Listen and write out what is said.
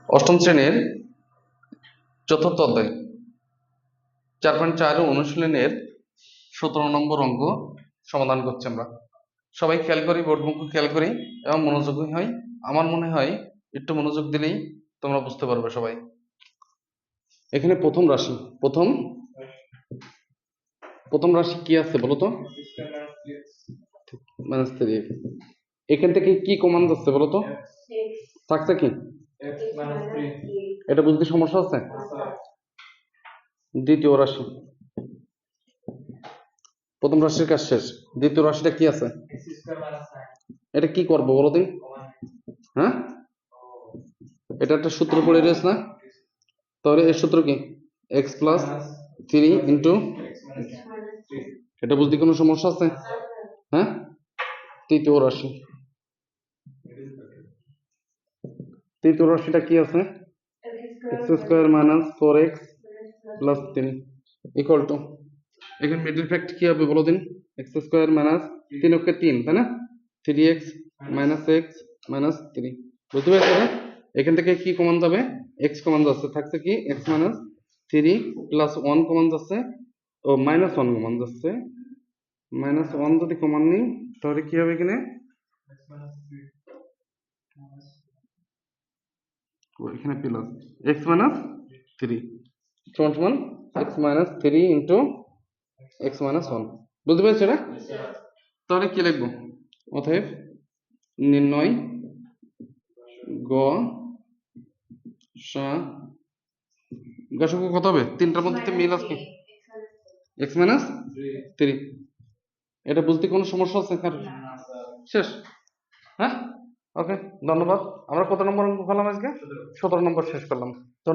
অষ্টম শ্রেণীর চতুর্থ অধ্যায় 4.4 অনুশীলনের 17 নম্বর অঙ্ক সমাধান করছি আমরা। সবাই খেয়াল করি, বোর্ডমুখ খেয়াল করি এবং মনোযোগী হয়। আমার মনে হয় একটু মনোযোগ দিলেই তোমরা বুঝতে পারবে সবাই। এখানে প্রথম রাশি কি আছে বলো তো? -3। এখান থেকে কি কমান যাচ্ছে বলো তো? থাকছে কি? এটা বুঝতে সমস্যা আছে? দ্বিতীয় রাশি, প্রথম রাশির কাজ শেষ। দ্বিতীয় রাশিটা কি আছে? এটা কি করবো বলো দিন? হ্যাঁ, এটা একটা সূত্র পড়ে রয়েছে না? তাহলে এর সূত্র কি? x+3 ইন্টু, এটা বুঝতে কোনো সমস্যা আছে? হ্যাঁ, তৃতীয় রাশিটা কি আছে? x² - 4x + 3 ইকুয়াল টু, এখানে মিডল ফ্যাক্ট কি হবে বলো দিন? x² - 3 ওকে 3, তাই না? 3x - x - 3, বুঝতে পেরেছো না? এখান থেকে কি কমন যাবে? x কমন যাচ্ছে, থাকছে কি? x - 3 + 1 কমন যাচ্ছে, ও -1 কমন যাচ্ছে। -1 যদি কমন নিই তাহলে কি হবে এখানে? এখানে প্লাস x - 3 সমান x - 3 ইন্টু x - 1, বুঝতে পেরেছো না? তাহলে কি লিখবো? অতএব নির্ণয় গসাগু কত হবে? তিনটার মধ্যে মিল আছে x - 3। এটা বুঝতে কোনো সমস্যা আছে? শেষ। হ্যাঁ, ওকে, ধন্যবাদ। আমরা কত নম্বর অঙ্ক করলাম আজকে? 17 নম্বর শেষ করলাম।